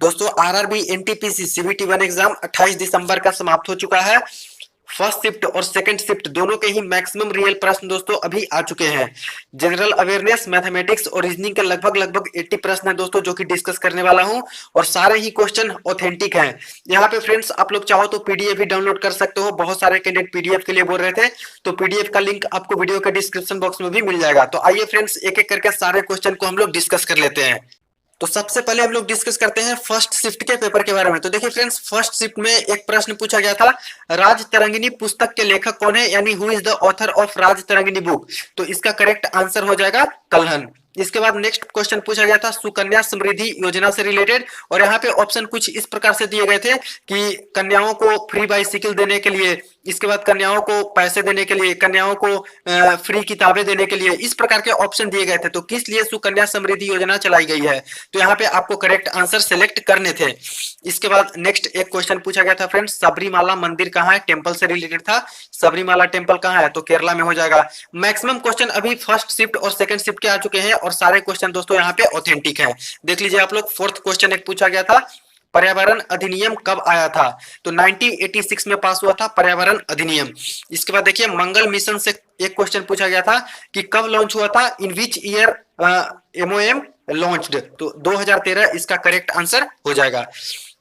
दोस्तों RRB NTPC CBT 1 exam 28 दिसंबर का समाप्त हो चुका है। फर्स्ट शिफ्ट और सेकंड शिफ्ट दोनों के ही मैक्सिमम रियल प्रश्न दोस्तों अभी आ चुके हैं। जनरल अवेयरनेस, मैथमेटिक्स और रीजनिंग के लगभग 80 प्रश्न है दोस्तों जो कि डिस्कस करने वाला हूं और सारे ही क्वेश्चन ऑथेंटिक हैं। यहाँ पे फ्रेंड्स आप लोग चाहो तो पीडीएफ भी डाउनलोड कर सकते हो। बहुत सारे कैंडिडेट पीडीएफ के लिए बोल रहे थे, तो पीडीएफ का लिंक आपको वीडियो के डिस्क्रिप्शन बॉक्स में भी मिल जाएगा। तो आइए फ्रेंड्स एक एक करके सारे क्वेश्चन को हम लोग डिस्कस कर लेते हैं। तो सबसे पहले हम लोग डिस्कस करते हैं फर्स्ट शिफ्ट के पेपर के बारे में। तो देखिए फ्रेंड्स, फर्स्ट शिफ्ट में एक प्रश्न पूछा गया था, राज तरंगिणी पुस्तक के लेखक कौन है, यानी who is the author of Raj Tarangini book. तो इसका करेक्ट आंसर हो जाएगा कल्हन। इसके बाद नेक्स्ट क्वेश्चन पूछा गया था सुकन्या समृद्धि योजना से रिलेटेड, और यहाँ पे ऑप्शन कुछ इस प्रकार से दिए गए थे कि कन्याओं को फ्री बाइसिकल देने के लिए, इसके बाद कन्याओं को पैसे देने के लिए, कन्याओं को फ्री किताबें देने के लिए, इस प्रकार के ऑप्शन दिए गए थे। तो किस लिए सुकन्या समृद्धि योजना चलाई गई है, तो यहाँ पे आपको करेक्ट आंसर सेलेक्ट करने थे। इसके बाद नेक्स्ट एक क्वेश्चन पूछा गया था फ्रेंड्स, सबरीमाला मंदिर कहाँ है, टेम्पल से रिलेटेड था। सबरीमाला टेम्पल कहाँ है, तो केरला में हो जाएगा। मैक्सिमम क्वेश्चन अभी फर्स्ट शिफ्ट और सेकंड शिफ्ट के आ चुके हैं और सारे क्वेश्चन दोस्तों यहाँ पे ऑथेंटिक है। देख लीजिए आप लोग। फोर्थ क्वेश्चन एक पूछा गया था, पर्यावरण अधिनियम कब आया था, तो 1986 में पास हुआ था पर्यावरण अधिनियम। इसके बाद देखिए मंगल मिशन से एक क्वेश्चन पूछा गया था कि कब लॉन्च हुआ था, इन विच ईयर एमओएम लॉन्च्ड, तो 2013 इसका करेक्ट आंसर हो जाएगा।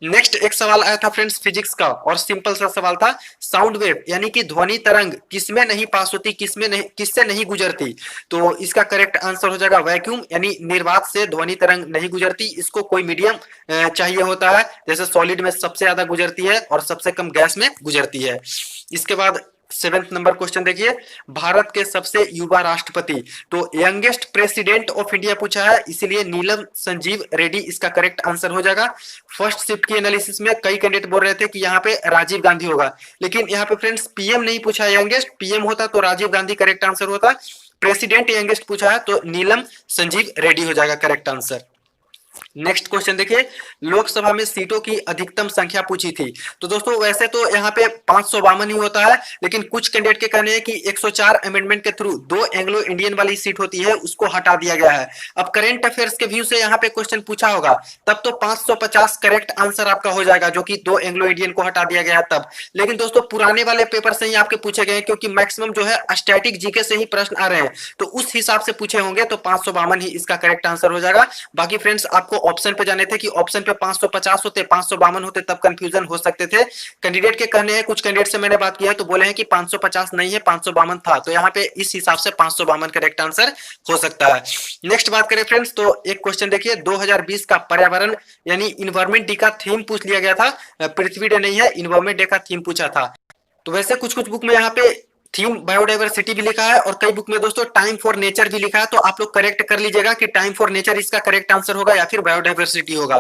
नेक्स्ट एक सवाल आया था फ्रेंड्स फिजिक्स का, और सिंपल सा सवाल था, साउंड वेव यानी कि ध्वनि तरंग किसमें नहीं पास होती, किसमें नहीं, किससे नहीं गुजरती, तो इसका करेक्ट आंसर हो जाएगा वैक्यूम, यानी निर्वात से ध्वनि तरंग नहीं गुजरती। इसको कोई मीडियम चाहिए होता है, जैसे सॉलिड में सबसे ज्यादा गुजरती है और सबसे कम गैस में गुजरती है। इसके बाद 7th नंबर क्वेश्चन देखिए, भारत के सबसे युवा राष्ट्रपति, तो यंगेस्ट प्रेसिडेंट ऑफ इंडिया पूछा है, इसीलिए नीलम संजीव रेड्डी इसका करेक्ट आंसर हो जाएगा। फर्स्ट शिफ्ट की एनालिसिस में कई कैंडिडेट बोल रहे थे कि यहाँ पे राजीव गांधी होगा, लेकिन यहाँ पे फ्रेंड्स पीएम नहीं पूछा है, यंगेस्ट पीएम होता तो राजीव गांधी करेक्ट आंसर होता। प्रेसिडेंट यंगेस्ट पूछा है तो नीलम संजीव रेड्डी हो जाएगा करेक्ट आंसर। नेक्स्ट क्वेश्चन देखिए, लोकसभा में सीटों की अधिकतम संख्या पूछी थी। तो दोस्तों वैसे तो यहाँ पे 552 ही होता है, लेकिन कुछ कैंडिडेट के कहने हैं कि 104 अमेंडमेंट के थ्रू 2 एंग्लो इंडियन वाली सीट होती है, उसको हटा दिया गया है। अब करेंट अफेयर्स के व्यू से यहाँ पे क्वेश्चन पूछा होगा, तब तो 550 करेक्ट आंसर आपका हो जाएगा, जो कि 2 एंग्लो इंडियन को हटा दिया गया है तब। लेकिन दोस्तों पुराने वाले पेपर से ही आपके पूछे गए हैं, क्योंकि मैक्सिमम जो है स्टैटिक जीके से ही प्रश्न आ रहे हैं, तो उस हिसाब से पूछे होंगे, तो 552 ही इसका करेक्ट आंसर हो जाएगा। बाकी फ्रेंड्स आपको ऑप्शन पे जाने थे कि ऑप्शन पे 550 होते, 552 होते, तब कंफ्यूजन हो सकते थे। कैंडिडेट के कहने हैं, कुछ कैंडिडेट से मैंने बात की है तो बोले हैं कि 550 नहीं है, 552 था, तो यहाँ पे इस हिसाब से 552 करेक्ट आंसर हो सकता है। नेक्स्ट बात करें फ्रेंड्स, तो एक क्वेश्चन देखिए, 2020 का पर्यावरण यानी इन्वायरमेंट डे का थीम पूछ लिया गया था, पृथ्वी डे नहीं है, इन्वायरमेंट डे का थीम पूछा था। तो वैसे कुछ कुछ बुक में यहाँ पे थीम बायोडाइवर्सिटी भी लिखा है, और कई बुक में दोस्तों टाइम फॉर नेचर भी लिखा है, तो आप लोग करेक्ट कर लीजिएगा कि टाइम फॉर नेचर इसका करेक्ट आंसर होगा या फिर बायोडाइवर्सिटी होगा।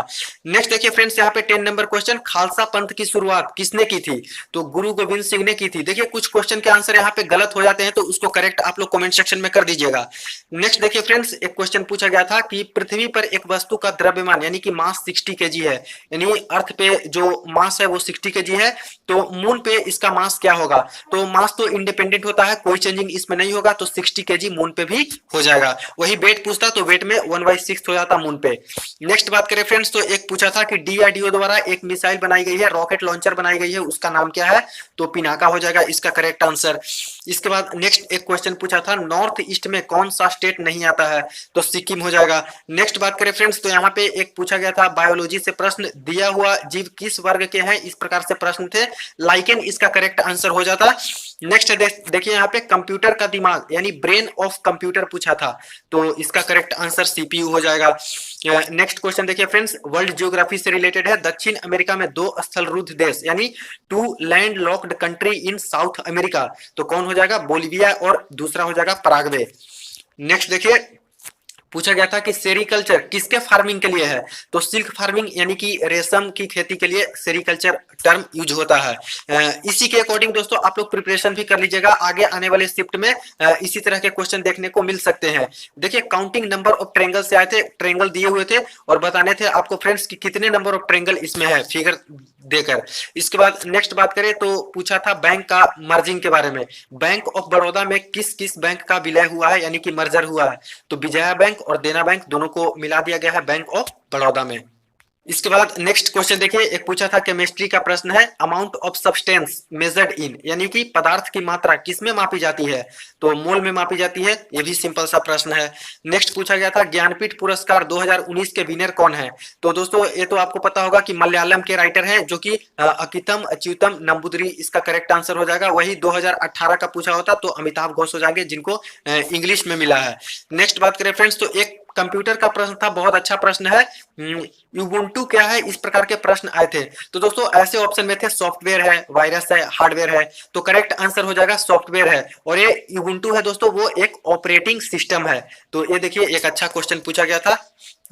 नेक्स्ट देखिए फ्रेंड्स, यहाँ पे 10 नंबर क्वेश्चन, खालसा पंथ की शुरुआत किसने की थी, तो गुरु गोविंद सिंह ने की थी। देखिए कुछ क्वेश्चन के आंसर यहाँ पे गलत हो जाते हैं, तो उसको करेक्ट आप लोग कमेंट सेक्शन में कर दीजिएगा। नेक्स्ट देखिए फ्रेंड्स, एक क्वेश्चन पूछा गया था कि पृथ्वी पर एक वस्तु का द्रव्यमान यानी कि मास 60 केजी है, यानी अर्थ पे जो मास है वो 60 केजी है, तो मून पे इसका मास क्या होगा, तो मास तो इंडिपेंडेंट होता है, कोई चेंजिंग इसमें नहीं होगा, तो 60 केजी मून पे भी हो जाएगा। वही वेट पूछता तो वेट में 1/6 हो जाता मून पे। नेक्स्ट बात करें फ्रेंड्स, तो एक पूछा था कि डीआरडीओ द्वारा एक मिसाइल बनाई गई है, रॉकेट लॉन्चर बनाई गई है, उसका नाम क्या है, तो पिनाका हो जाएगा इसका करेक्ट आंसर। इसके बाद नेक्स्ट एक क्वेश्चन पूछा था, नॉर्थ ईस्ट में कौन सा स्टेट नहीं आता है, तो सिक्किम हो जाएगा। नेक्स्ट बात करें फ्रेंड्स, तो यहाँ पे एक पूछा गया था बायोलॉजी से प्रश्न, दिया हुआ जीव किस वर्ग के हैं, इस प्रकार से प्रश्न थे, लाइकेन इसका करेक्ट आंसर हो जाता। नेक्स्ट देखिए यहाँ पे कंप्यूटर का दिमाग यानी ब्रेन ऑफ कंप्यूटर पूछा था, तो इसका करेक्ट आंसर सीपीयू हो जाएगा। नेक्स्ट क्वेश्चन देखिए फ्रेंड्स, वर्ल्ड ज्योग्राफी से रिलेटेड है, दक्षिण अमेरिका में 2 स्थलरुद्ध देश यानी 2 land locked country in south America, तो कौन हो जाएगा, बोलिविया और दूसरा हो जाएगा पराग्वे। नेक्स्ट देखिए पूछा गया था कि सेरिकल्चर किसके फार्मिंग के लिए है, तो सिल्क फार्मिंग यानी कि रेशम की खेती के लिए सेरिकल्चर टर्म यूज होता है। इसी के अकॉर्डिंग दोस्तों आप लोग प्रिपरेशन भी कर लीजिएगा, आगे आने वाले शिफ्ट में इसी तरह के क्वेश्चन देखने को मिल सकते हैं। देखिए काउंटिंग नंबर ऑफ ट्रेंगल से आए थे, ट्रेंगल दिए हुए थे और बताने थे आपको फ्रेंड्स कि कितने नंबर ऑफ ट्रेंगल इसमें है फिगर देकर। इसके बाद नेक्स्ट बात करें तो पूछा था बैंक का मर्जिंग के बारे में, बैंक ऑफ बड़ौदा में किस किस बैंक का विलय हुआ है यानी कि मर्जर हुआ है, तो विजया बैंक और देना बैंक दोनों को मिला दिया गया है बैंक ऑफ बड़ौदा में। इसके बाद नेक्स्ट क्वेश्चन देखिए, एक पूछा था केमिस्ट्री का प्रश्न है, amount of substance measured in, यानी कि पदार्थ की मात्रा किसमें मापी जाती है, तो मोल में मापी जाती है। ये भी सिंपल सा प्रश्न है। नेक्स्ट पूछा गया था ज्ञानपीठ पुरस्कार 2019 के विनर कौन है, तो दोस्तों ये तो आपको पता होगा कि मलयालम के राइटर हैं जो कि अकितम अच्युतम नंबूदरी, इसका करेक्ट आंसर हो जाएगा। वही 2018 का पूछा होता तो अमिताभ घोष हो जाएंगे, जिनको इंग्लिश में मिला है। नेक्स्ट बात करें फ्रेंड्स, तो एक कंप्यूटर का प्रश्न था, बहुत अच्छा प्रश्न है, यूबुंटू क्या है, इस प्रकार के प्रश्न आए थे। तो दोस्तों ऐसे ऑप्शन में थे सॉफ्टवेयर है, वायरस है, हार्डवेयर है, तो करेक्ट आंसर हो जाएगा सॉफ्टवेयर है। और ये यूबुंटू है दोस्तों, वो एक ऑपरेटिंग सिस्टम है। तो ये देखिए एक अच्छा क्वेश्चन पूछा गया था।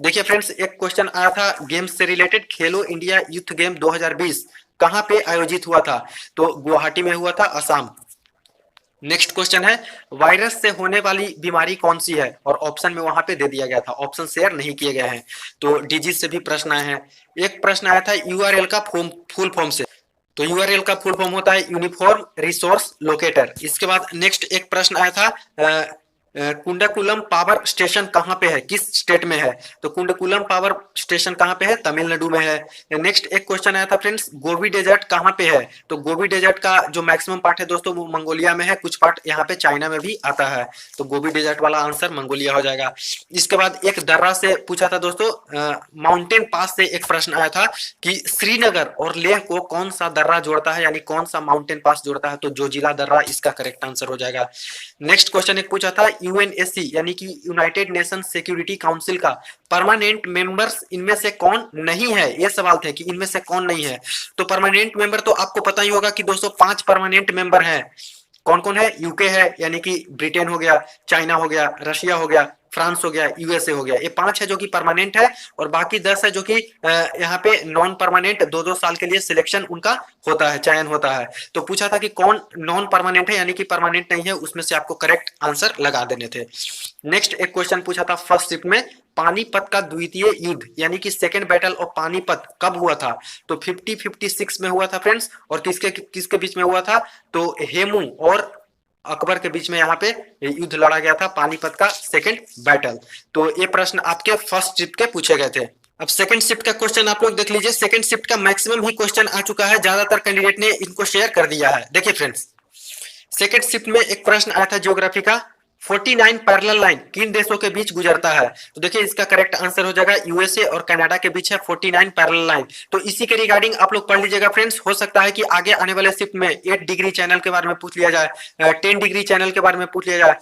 देखिए फ्रेंड्स, एक क्वेश्चन आया था गेम्स से रिलेटेड, खेलो इंडिया यूथ गेम 2020 कहां पे आयोजित हुआ था, तो गुवाहाटी में हुआ था, असम। नेक्स्ट क्वेश्चन है वायरस से होने वाली बीमारी कौन सी है, और ऑप्शन में वहां पे दे दिया गया था, ऑप्शन शेयर नहीं किए गए हैं। तो डिजीज से भी प्रश्न आए हैं। एक प्रश्न आया था यूआरएल का फुल फॉर्म से, तो यूआरएल का फुल फॉर्म होता है यूनिफॉर्म रिसोर्स लोकेटर। इसके बाद नेक्स्ट एक प्रश्न आया था कुंडकुलम पावर स्टेशन कहाँ पे है, किस स्टेट में है, तो कुंडकुलम पावर स्टेशन कहाँ पे है, तमिलनाडु में है। नेक्स्ट एक क्वेश्चन आया था फ्रेंड्स, गोबी डेजर्ट कहाँ पे है, तो गोबी डेजर्ट का जो मैक्सिमम पार्ट है दोस्तों वो मंगोलिया में है, कुछ पार्ट यहाँ पे चाइना में भी आता है, तो गोबी डेजर्ट वाला आंसर मंगोलिया हो जाएगा। इसके बाद एक दर्रा से पूछा था दोस्तों, माउंटेन पास से एक प्रश्न आया था कि श्रीनगर और लेह को कौन सा दर्रा जोड़ता है, यानी कौन सा माउंटेन पास जोड़ता है, तो जोजिला दर्रा इसका करेक्ट आंसर हो जाएगा। नेक्स्ट क्वेश्चन एक पूछा था यूएनएससी यानी कि यूनाइटेड नेशन सिक्योरिटी काउंसिल का परमानेंट मेंबर्स इनमें से कौन नहीं है, ये सवाल थे कि इनमें से कौन नहीं है। तो परमानेंट मेंबर तो आपको पता ही होगा कि दोस्तों 5 परमानेंट मेंबर हैं। कौन कौन है, यूके है यानी कि ब्रिटेन हो गया, चाइना हो गया, रशिया हो गया, फ्रांस हो गया, यूएसए हो गया, ये 5 है जो कि परमानेंट है, और बाकी 10 है जो कि यहाँ पे नॉन परमानेंट, 2-2 साल के लिए सिलेक्शन उनका होता है, चयन होता है। तो पूछा था कि कौन नॉन परमानेंट है यानी कि परमानेंट नहीं है, उसमें से आपको करेक्ट आंसर लगा देने थे। नेक्स्ट एक क्वेश्चन पूछा था फर्स्ट शिफ्ट में, पानीपत का द्वितीय युद्ध यानी कि सेकेंड बैटल ऑफ पानीपत कब हुआ था, तो 50-56 में हुआ था फ्रेंड्स। और किसके किसके बीच में हुआ था, तो हेमू और अकबर के बीच में यहाँ पे युद्ध लड़ा गया था, पानीपत का सेकंड बैटल। तो ये प्रश्न आपके फर्स्ट शिफ्ट के पूछे गए थे। अब सेकंड शिफ्ट का क्वेश्चन आप लोग देख लीजिए, सेकंड शिफ्ट का मैक्सिमम ही क्वेश्चन आ चुका है, ज्यादातर कैंडिडेट ने इनको शेयर कर दिया है। देखिए फ्रेंड्स, सेकंड शिफ्ट में एक प्रश्न आया था ज्योग्राफी का, 49 पैरेलल लाइन किन देशों के बीच गुजरता है, तो देखिए इसका करेक्ट आंसर हो जाएगा यूएसए और कनाडा के बीच है 49 पैरेलल लाइन। तो इसी के रिगार्डिंग आप लोग पढ़ लीजिएगा फ्रेंड्स, हो सकता है कि आगे आने वाले शिफ्ट में 8 डिग्री चैनल के बारे में पूछ लिया जाए, 10 डिग्री चैनल के बारे में पूछ लिया जाए,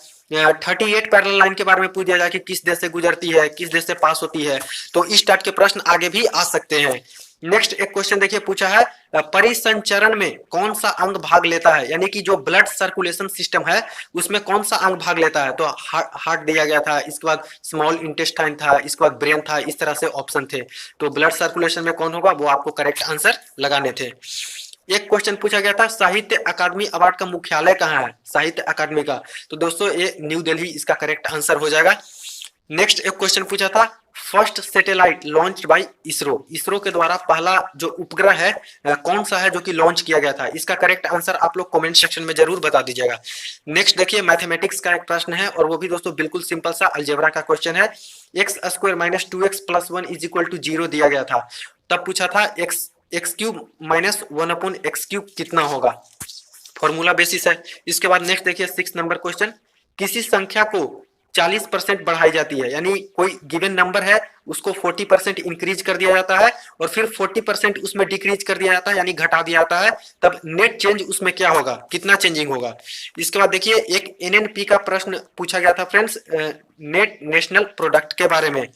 38 पैरेलल लाइन के बारे में पूछ लिया जाए कि किस देश से गुजरती है, किस देश से पास होती है। तो इस टाइप के प्रश्न आगे भी आ सकते हैं। नेक्स्ट एक क्वेश्चन देखिए पूछा है परिसंचरण में कौन सा अंग भाग लेता है, यानी कि जो ब्लड सर्कुलेशन सिस्टम है उसमें कौन सा अंग भाग लेता है, तो हार्ट दिया गया था, इसके बाद स्मॉल इंटेस्टाइन था, इसके बाद ब्रेन था, इस तरह से ऑप्शन थे। तो ब्लड सर्कुलेशन में कौन होगा वो आपको करेक्ट आंसर लगाने थे। एक क्वेश्चन पूछा गया था साहित्य अकादमी अवार्ड का मुख्यालय कहाँ है, साहित्य अकादमी का, तो दोस्तों ये न्यू दिल्ली इसका करेक्ट आंसर हो जाएगा। नेक्स्ट एक क्वेश्चन पूछा था first satellite launched by ISRO, ISRO के द्वारा पहला जो उपग्रह है कौन सा है जो कि लॉन्च किया गया था, इसका करेक्ट आंसर आप लोग कमेंट सेक्शन में जरूर बता दीजिएगा। नेक्स्ट देखिए मैथमेटिक्स का एक प्रश्न है, और वो भी दोस्तों बिल्कुल सिंपल सा अलजेब्रा का क्वेश्चन है, X square minus 2x plus 1 is equal to 0 दिया गया था, तब पूछा था एक्स क्यूब माइनस 1/x³ कितना होगा, फॉर्मूला बेसिस है। इसके बाद नेक्स्ट देखिए 6 नंबर क्वेश्चन, किसी संख्या को 40% बढ़ाई जाती है, यानी कोई गिवन नंबर है उसको 40% इंक्रीज कर दिया जाता है और फिर 40% उसमें डिक्रीज कर दिया जाता है यानी घटा दिया जाता है, तब नेट चेंज उसमें क्या होगा, कितना चेंजिंग होगा। इसके बाद देखिए एक एनएनपी का प्रश्न पूछा गया था फ्रेंड्स, नेट नेशनल प्रोडक्ट के बारे में।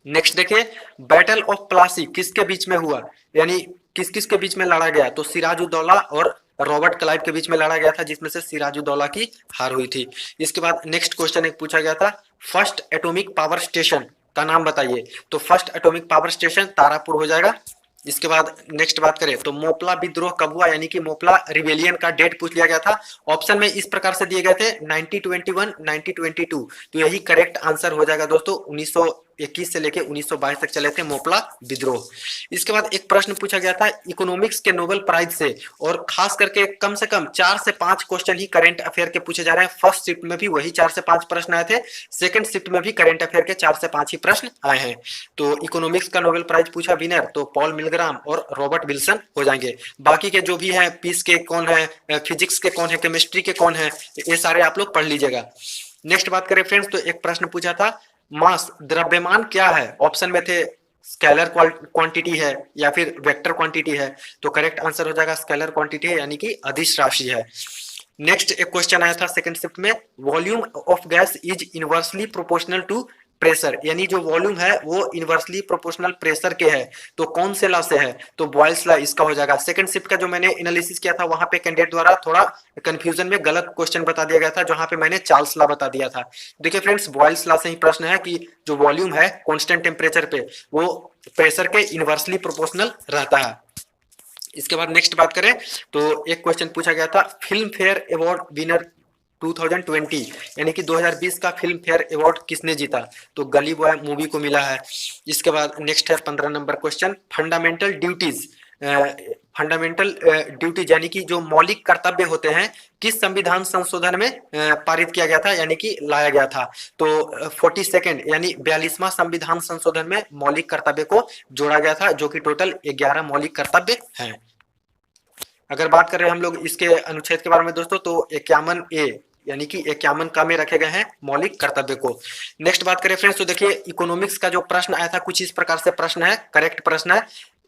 नेक्स्ट देखिए बैटल ऑफ प्लासी किसके बीच में हुआ, यानी किस किस के बीच में लड़ा गया, तो सिराजुद्दौला और रॉबर्ट क्लाइव के बीच में लड़ा गया था, जिसमें से सिराजुद्दौला की हार हुई थी। इसके बाद नेक्स्ट क्वेश्चन एक पूछा गया था फर्स्ट एटॉमिक पावर स्टेशन का नाम बताइए, तो first atomic power station Tarapur हो जाएगा। इसके बाद नेक्स्ट बात करें तो मोपला विद्रोह कब हुआ, यानी कि मोपला रिवेलियन का डेट पूछ लिया गया था। ऑप्शन में इस प्रकार से दिए गए थे 1921, 1922, तो यही करेक्ट आंसर हो जाएगा दोस्तों 1921 से लेकर 1922 तक चले थे मोपला विद्रोह। इसके बाद एक प्रश्न पूछा गया था इकोनॉमिक्स के नोबेल प्राइज से, और खास करके कम से कम 4 से 5 क्वेश्चन ही करंट अफेयर के पूछे जा रहे हैं। फर्स्ट शिफ्ट में भी वही 4 से 5 प्रश्न आए थे, सेकंड शिफ्ट में भी करंट अफेयर के 4 से 5 ही प्रश्न आए हैं। तो इकोनॉमिक्स का नोबेल प्राइज पूछा विनर तो पॉल मिलग्राम और रॉबर्ट विल्सन हो जाएंगे। बाकी के जो भी हैं पीस के कौन है, फिजिक्स के कौन है, केमिस्ट्री के कौन है, ये सारे आप लोग पढ़ लीजिएगा। नेक्स्ट बात करें फ्रेंड्स, तो एक प्रश्न पूछा था मास द्रव्यमान क्या है, ऑप्शन में थे स्केलर क्वांटिटी है या फिर वेक्टर क्वांटिटी है, तो करेक्ट आंसर हो जाएगा स्केलर क्वांटिटी है, यानी कि अदिश राशि है। नेक्स्ट एक क्वेश्चन आया था सेकंड शिफ्ट में, volume of gas is inversely proportional to pressure, यानी जो वॉल्यूम है वो इनवर्सली प्रोपोर्शनल प्रेशर के है, तो कौन से लॉ से है, तो बॉयल्स लॉ इसका हो जाएगा। सेकंड शिफ्ट का जो मैंने एनालिसिस किया था वहां पे कैंडिडेट द्वारा थोड़ा कंफ्यूजन में गलत क्वेश्चन बता दिया गया था, जहां पे मैंने चार्ल्स लॉ बता दिया था। देखिए फ्रेंड्स, बॉयल्स लॉ से ही प्रश्न है कि जो वॉल्यूम है कांस्टेंट टेम्परेचर पे वो प्रेशर के इनवर्सली प्रोपोर्शनल रहता है। इसके बाद नेक्स्ट बात करें तो एक क्वेश्चन पूछा गया था फिल्म फेयर अवार्ड विनर 2020 यानी कि 2020 का फिल्म फेयर अवार्ड किसने जीता, तो गली बॉय मूवी को मिला है। इसके बाद नेक्स्ट है 15 number question, fundamental duties, fundamental duties यानी कि जो मौलिक कर्तव्य होते हैं किस संविधान संशोधन में पारित किया गया था, यानी कि लाया गया था, तो 42nd यानी 42वां संविधान संशोधन में मौलिक कर्तव्य को जोड़ा गया था, जो कि टोटल 11 मौलिक कर्तव्य हैं। अगर बात करें हम लोग इसके अनुच्छेद के बारे में दोस्तों, तो 51A यानी कि 51 का में रखे गए हैं मौलिक कर्तव्य को। नेक्स्ट बात करें फ्रेंड्स, तो देखिए इकोनॉमिक्स का जो प्रश्न आया था कुछ इस प्रकार से प्रश्न है, करेक्ट प्रश्न है,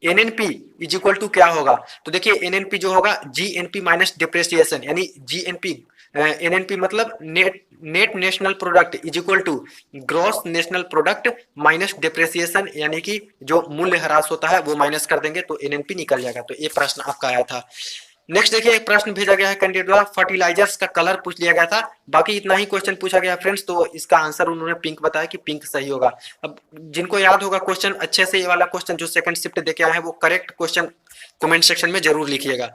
एनएनपी इज इक्वल टू क्या होगा, तो देखिए एनएनपी जो होगा जीएनपी माइनस डिप्रेसिएशन, यानी जीएनपी एनएनपी मतलब net national product is equal to gross national product minus depreciation, यानी कि जो मूल्य ह्रास होता है वो माइनस कर देंगे तो एनएनपी निकल जाएगा। तो ये प्रश्न आपका आया था। नेक्स्ट देखिए एक प्रश्न भेजा गया है कैंडिडेट द्वारा, फर्टिलाइजर्स का कलर पूछ लिया गया था, बाकी इतना ही क्वेश्चन पूछा गया फ्रेंड्स, तो इसका आंसर उन्होंने पिंक बताया कि पिंक सही होगा। अब जिनको याद होगा क्वेश्चन अच्छे से, ये वाला क्वेश्चन जो सेकंड शिफ्ट देके आए हैं वो करेक्ट क्वेश्चन कमेंट सेक्शन में जरूर लिखिएगा।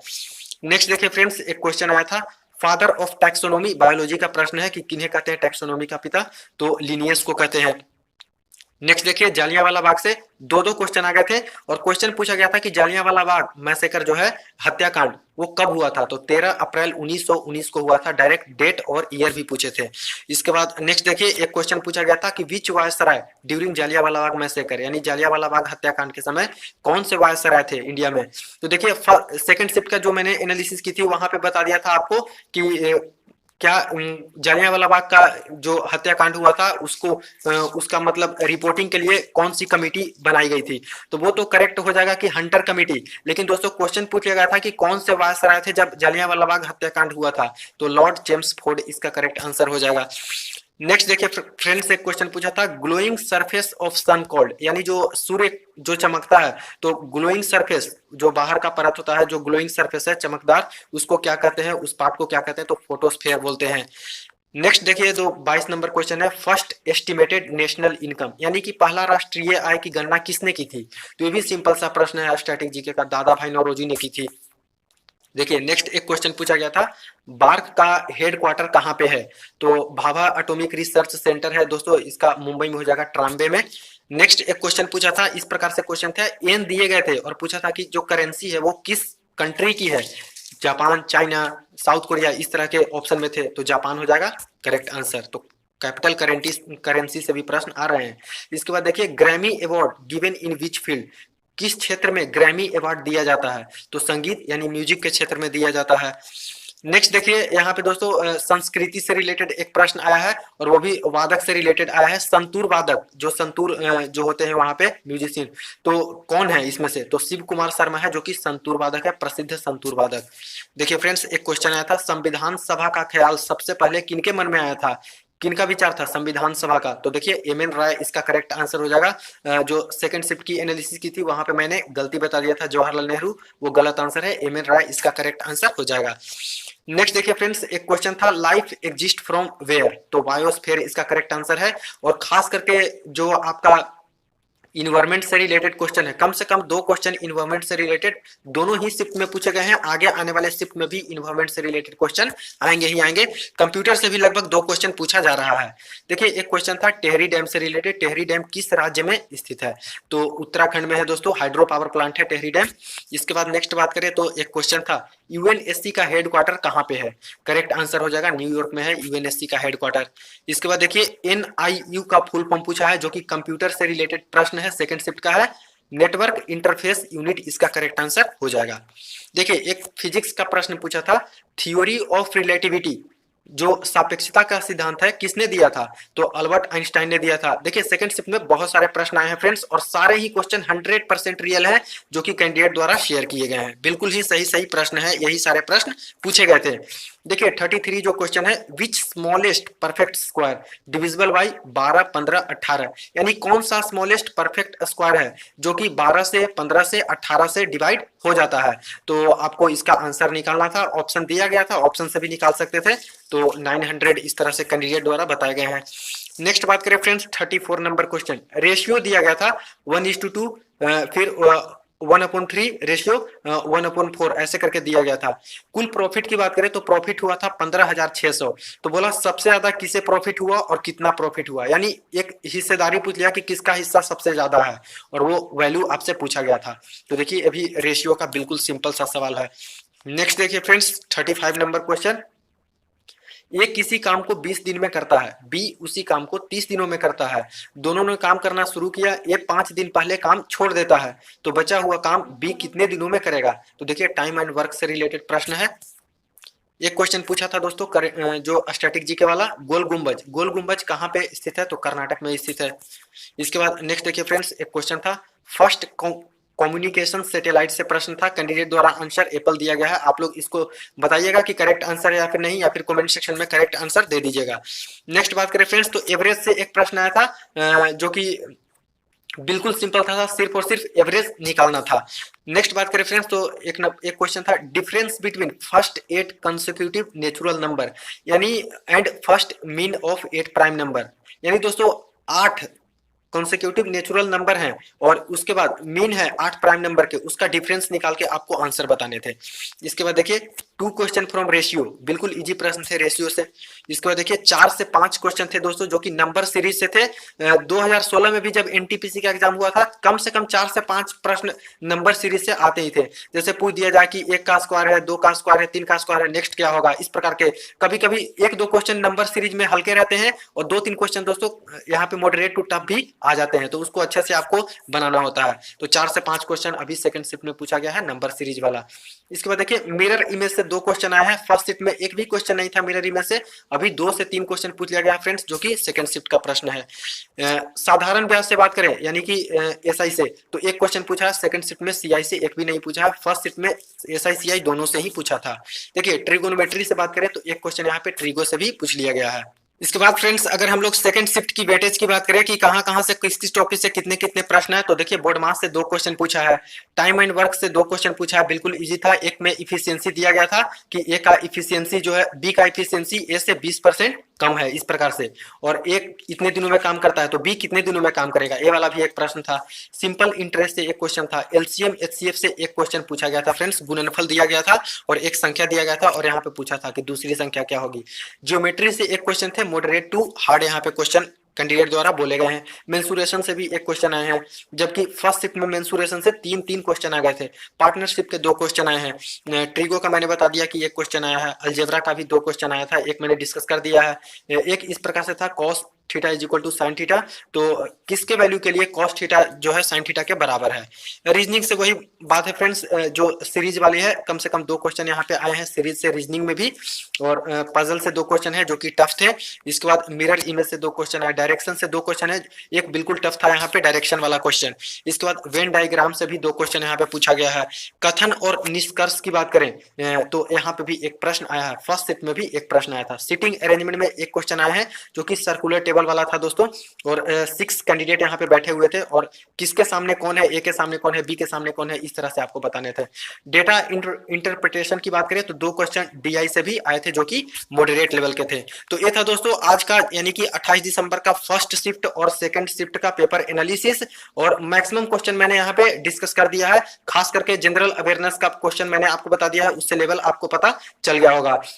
नेक्स्ट देखिए फ्रेंड्स, एक क्वेश्चन आया था फादर ऑफ टैक्सोनॉमी, बायोलॉजी का प्रश्न है कि किन्हें कहते हैं टैक्सोनॉमी का पिता, तो लिनियस को कहते हैं। नेक्स्ट देखिए जालियांवाला बाग से दो क्वेश्चन आ गए थे, और क्वेश्चन पूछा गया था कि जालियांवाला बाग मैसेकर जो है हत्याकांड वो कब हुआ था, तो 13 अप्रैल 1919 को हुआ था, डायरेक्ट डेट और ईयर भी पूछे थे। इसके बाद नेक्स्ट देखिए एक क्वेश्चन पूछा गया था कि विच viceroy during Jallianwala Bagh massacre, यानी जालियांवाला बाग हत्याकांड के समय कौन से वायसराय थे इंडिया में, तो देखिए सेकंड शिफ्ट का जो मैंने एनालिसिस की थी वहां पे बता दिया था आपको कि क्या जालियांवाला बाग का जो हत्याकांड हुआ था उसको उसका मतलब रिपोर्टिंग के लिए कौन सी कमेटी बनाई गई थी, तो वो तो करेक्ट हो जाएगा कि हंटर कमेटी। लेकिन दोस्तों क्वेश्चन पूछा गया था कि कौन से वायसराय थे जब जालियांवाला बाग हत्याकांड हुआ था, तो लॉर्ड चेम्सफोर्ड इसका करेक्ट आंसर हो जाएगा। नेक्स्ट देखिए फ्रेंड्स, एक क्वेश्चन पूछा था glowing surface of sun cold, यानी जो सूर्य जो चमकता है तो ग्लोइंग सरफेस जो बाहर का परत होता है, जो ग्लोइंग सरफेस है चमकदार, उसको क्या कहते हैं, उस पार्ट को क्या कहते हैं, तो फोटोस्फेयर बोलते हैं। नेक्स्ट देखिए जो 22 नंबर क्वेश्चन है फर्स्ट एस्टिमेटेड नेशनल इनकम, यानी कि पहला राष्ट्रीय आय की गणना किसने की थी, तो ये भी सिंपल सा प्रश्न है स्टैटिक जीके का, दादा भाई नौरोजी ने की थी। देखिए नेक्स्ट एक क्वेश्चन पूछा गया था बार्क का हेडक्वार्टर कहाँ पे है, तो भाभा एटॉमिक रिसर्च सेंटर है दोस्तों, इसका मुंबई में हो जाएगा ट्राम्बे में। नेक्स्ट एक क्वेश्चन पूछा था, इस प्रकार से क्वेश्चन थे एन दिए गए थे और पूछा था कि जो करेंसी है वो किस कंट्री की है, जापान, चाइना, साउथ कोरिया, इस तरह के ऑप्शन में थे, तो जापान हो जाएगा करेक्ट आंसर। तो कैपिटल करेंसी से भी प्रश्न आ रहे हैं। इसके बाद देखिए Grammy award given in which field, किस क्षेत्र में ग्रैमी अवार्ड दिया जाता है, तो संगीत यानी म्यूजिक के क्षेत्र में दिया जाता है। नेक्स्ट देखिए यहाँ पे दोस्तों संस्कृति से रिलेटेड एक प्रश्न आया है और वो भी वादक से रिलेटेड आया है, संतूर वादक, जो संतूर जो होते हैं वहां पे म्यूजिशियन, तो कौन है इसमें से, तो शिव कुमार शर्मा है जो कि संतूर वादक है, प्रसिद्ध संतूर वादक। देखिए फ्रेंड्स एक क्वेश्चन आया था संविधान सभा का ख्याल सबसे पहले किनके मन में आया था, किनका विचार था संविधान सभा का, तो देखिए एम एन राय इसका करेक्ट आंसर हो जाएगा। जो सेकंड शिफ्ट की एनालिसिस की थी वहां पे मैंने गलती बता दिया था, जवाहरलाल नेहरू, वो गलत आंसर है, एम एन राय इसका करेक्ट आंसर हो जाएगा। नेक्स्ट देखिए फ्रेंड्स एक क्वेश्चन था लाइफ एग्जिस्ट फ्रॉम वेयर, तो बायोस्फीयर इसका करेक्ट आंसर है। और खास करके जो आपका इन्वायरमेंट से रिलेटेड क्वेश्चन है, कम से कम 2 क्वेश्चन इन्वायरमेंट से रिलेटेड दोनों ही शिफ्ट में पूछे गए हैं। आगे आने वाले शिफ्ट में भी इन्वायरमेंट से रिलेटेड क्वेश्चन आएंगे ही आएंगे। कंप्यूटर से भी लगभग 2 क्वेश्चन पूछा जा रहा है। देखिए एक क्वेश्चन था टेहरी डैम से रिलेटेड, टेहरी डैम किस राज्य में स्थित है? तो उत्तराखंड में है दोस्तों, हाइड्रो पावर प्लांट है टेहरी डैम। इसके बाद नेक्स्ट बात करें तो एक क्वेश्चन था यूएनएससी का हेडक्वार्टर कहाँ पे है? करेक्ट आंसर हो जाएगा न्यूयॉर्क में है यूएनएससी का हेडक्वार्टर। इसके बाद देखिए एनआईयू का फुल फॉर्म पूछा है, जो कि कंप्यूटर से रिलेटेड प्रश्न है, सेकंड शिफ्ट का है, नेटवर्क इंटरफेस यूनिट इसका करेक्ट आंसर हो जाएगा। देखिए एक फिजिक्स का प्रश्न पूछा था थ्योरी ऑफ रिलेटिविटी, जो सापेक्षता का सिद्धांत है, किसने दिया था? तो अल्बर्ट आइंस्टाइन ने दिया था। देखिए सेकंड शिफ्ट में बहुत सारे प्रश्न आए हैं फ्रेंड्स, और सारे ही क्वेश्चन 100% रियल है, जो कि कैंडिडेट द्वारा शेयर किए गए हैं। बिल्कुल ही सही सही प्रश्न है, यही सारे प्रश्न पूछे गए थे। देखिए 33 जो क्वेश्चन है, which smallest perfect square divisible by 12, 15, 18, यानी कौन सा स्मॉलेस्ट परफेक्ट स्क्वायर है जो कि 12 से 15 से 18 से डिवाइड हो जाता है? तो आपको इसका आंसर निकालना था, ऑप्शन दिया गया था, ऑप्शन से भी निकाल सकते थे। तो 900 इस तरह से कैंडिडेट द्वारा बताए गए हैं। नेक्स्ट बात करें फ्रेंड्स 34 नंबर क्वेश्चन, रेशियो दिया गया था 1:2, फिर 1/3 रेशियो 1/4 ऐसे करके दिया गया था। कुल प्रॉफिट की बात करें तो प्रॉफिट हुआ था 15,600। तो बोला सबसे ज्यादा किसे प्रॉफिट हुआ और कितना प्रॉफिट हुआ, यानी एक हिस्सेदारी पूछ लिया कि किसका हिस्सा सबसे ज्यादा है, और वो वैल्यू आपसे पूछा गया था। तो देखिए अभी रेशियो का बिल्कुल सिंपल सा सवाल है। नेक्स्ट देखिए फ्रेंड्स 35 नंबर क्वेश्चन, ए किसी काम को 20 दिन में करता है, बी उसी काम को 30 दिनों में करता है। दोनों ने काम करना शुरू किया, ए 5 दिन पहले काम छोड़ देता है, तो बचा हुआ काम बी कितने दिनों में करेगा? तो देखिए टाइम एंड वर्क से रिलेटेड प्रश्न है। एक क्वेश्चन पूछा था दोस्तों जो स्टैटिक जीके वाला, गोल गुंबज, गोल गुंबज कहाँ पे स्थित है? तो कर्नाटक में स्थित है। इसके बाद नेक्स्ट देखिए फ्रेंड्स एक क्वेश्चन था फर्स्ट कम्युनिकेशन सैटेलाइट से प्रश्न था, कैंडिडेट द्वारा आंसर एप्पल दिया गया है। आप लोग इसको बताइएगा कि करेक्ट आंसर है या फिर नहीं, या फिर कमेंट सेक्शन में करेक्ट आंसर दे दीजिएगा। नेक्स्ट बात करें फ्रेंड्स तो एवरेज से एक प्रश्न आया था, जो कि बिल्कुल सिंपल था, सिर्फ और सिर्फ एवरेज निकालना था। नेक्स्ट बात करें फ्रेंड्स तो एक क्वेश्चन था difference between first 8 consecutive natural number यानी and first mean of 8 prime number, यानी दोस्तों 8 कॉन्सेक्यूटिव नेचुरल नंबर हैं और उसके बाद मीन है 8 प्राइम नंबर के, उसका डिफरेंस निकाल के आपको आंसर बताने थे। इसके बाद देखिए 2 क्वेश्चन फ्रॉम रेशियो, बिल्कुल इजी प्रश्न थे रेशियो से। इसके बाद देखिए 4 से 5 क्वेश्चन थे दोस्तों, जो कि नंबर सीरीज से थे। 2016 में भी जब एनटीपीसी का एग्जाम हुआ था, कम से कम 4 से 5 प्रश्न नंबर सीरीज से आते ही थे। जैसे पूछ दिया जाए कि 1 का स्क्वायर है, 2 का स्क्वायर है, 3 का स्क्वायर है, नेक्स्ट क्या होगा, इस प्रकार के। कभी कभी 1-2 क्वेश्चन नंबर सीरीज में हल्के रहते हैं और 2-3 क्वेश्चन दोस्तों यहाँ पे मॉडरेट टू टफ भी आ जाते हैं, तो उसको अच्छे से आपको बनाना होता है। तो 4 से 5 क्वेश्चन अभी सेकंड शिफ्ट में पूछा गया है नंबर सीरीज वाला। इसके बाद देखिए मिरर इमेज से 2 क्वेश्चन आए हैं, फर्स्ट शिफ्ट में एक भी क्वेश्चन नहीं था मिरर इमेज से, अभी 2 से 3 क्वेश्चन पूछ लिया गया फ्रेंड्स, जो कि सेकंड शिफ्ट का प्रश्न है। साधारण ब्याज से बात करें यानी कि एसआई से, तो एक क्वेश्चन पूछा है, सेकंड शिफ्ट में सीआई से एक भी नहीं पूछा है, फर्स्ट शिफ्ट में एसआई सीआई दोनों से ही पूछा था। देखिए ट्रिगोनोमेट्री से बात करें तो एक क्वेश्चन यहाँ पे ट्रिगो से भी पूछ लिया गया है। इसके बाद फ्रेंड्स अगर हम लोग सेकंड शिफ्ट की वेटेज की बात करें कि कहां से किस टॉपिक से कितने कितने प्रश्न है, तो देखिए बोर्ड मास से 2 क्वेश्चन पूछा है, टाइम एंड वर्क से 2 क्वेश्चन पूछा है, बिल्कुल इजी था। एक में इफिशियंसी दिया गया था कि ए का इफिशियंसी जो है, बी का इफिशियंसी ए से 20% कम है इस प्रकार से, और एक इतने दिनों में काम करता है तो बी कितने दिनों में काम करेगा, ये वाला भी एक प्रश्न था। सिंपल इंटरेस्ट से एक क्वेश्चन था, एलसीएम एचसीएफ से एक क्वेश्चन पूछा गया था फ्रेंड्स, गुणनफल दिया गया था और एक संख्या दिया गया था और यहाँ पे पूछा था कि दूसरी संख्या क्या होगी। ज्योमेट्री से एक क्वेश्चन थे, मॉडरेट टू हार्ड यहाँ पे क्वेश्चन कैंडिडेट द्वारा बोले गए हैं। मेंसुरेशन से भी एक क्वेश्चन आए हैं, जबकि फर्स्ट शिफ्ट में मेंसुरेशन से 3 क्वेश्चन आ गए थे। पार्टनरशिप के 2 क्वेश्चन आए हैं, ट्रिगो का मैंने बता दिया कि एक क्वेश्चन आया है, अलजेब्रा का भी 2 क्वेश्चन आया था, एक मैंने डिस्कस कर दिया है। एक इस प्रकार से था cos theta is equal to sine theta, तो किसके वैल्यू के लिए कॉस थीटा जो है साइन थीटा के बराबर है। रीजनिंग से वही बात है फ्रेंड्स, जो सीरीज वाली है, कम से कम 2 क्वेश्चन यहाँ पे आए हैं सीरीज से रीजनिंग में भी, और पजल से 2 क्वेश्चन है जो कि टफ थे। इसके बाद मिरर इमेज से 2 क्वेश्चन है, डायरेक्शन से 2 क्वेश्चन है, एक बिल्कुल टफ था यहाँ पे डायरेक्शन वाला क्वेश्चन। इसके बाद वेन डायग्राम से भी 2 क्वेश्चन यहाँ पे पूछा गया है। कथन और निष्कर्ष की बात करें तो यहाँ पे भी एक प्रश्न आया है, फर्स्ट शिफ्ट में भी एक प्रश्न आया था। सिटिंग अरेंजमेंट में एक क्वेश्चन आया है जो कि सर्कुलर टेबल लेवल वाला था दोस्तों, और 6 कैंडिडेट यहाँ पे बैठे हुए थे, और किसके सामने कौन है, ए के सामने कौन है, बी के सामने कौन है, इस तरह से आपको बताने थे। डेटा इंटरप्रिटेशन की बात करें तो 2 क्वेश्चन डीआई से भी आए थे जो कि मॉडरेट लेवल के थे। तो ये था दोस्तों आज का यानी कि 28 दिसंबर का फर्स्ट शिफ्ट और सेकंड शिफ्ट का पेपर एनालिसिस, और मैक्सिमम क्वेश्चन मैंने यहाँ पे डिस्कस कर दिया है। खास करके जनरल अवेयरनेस का क्वेश्चन मैंने आपको बता दिया है, उससे लेवल आपको पता चल गया होगा।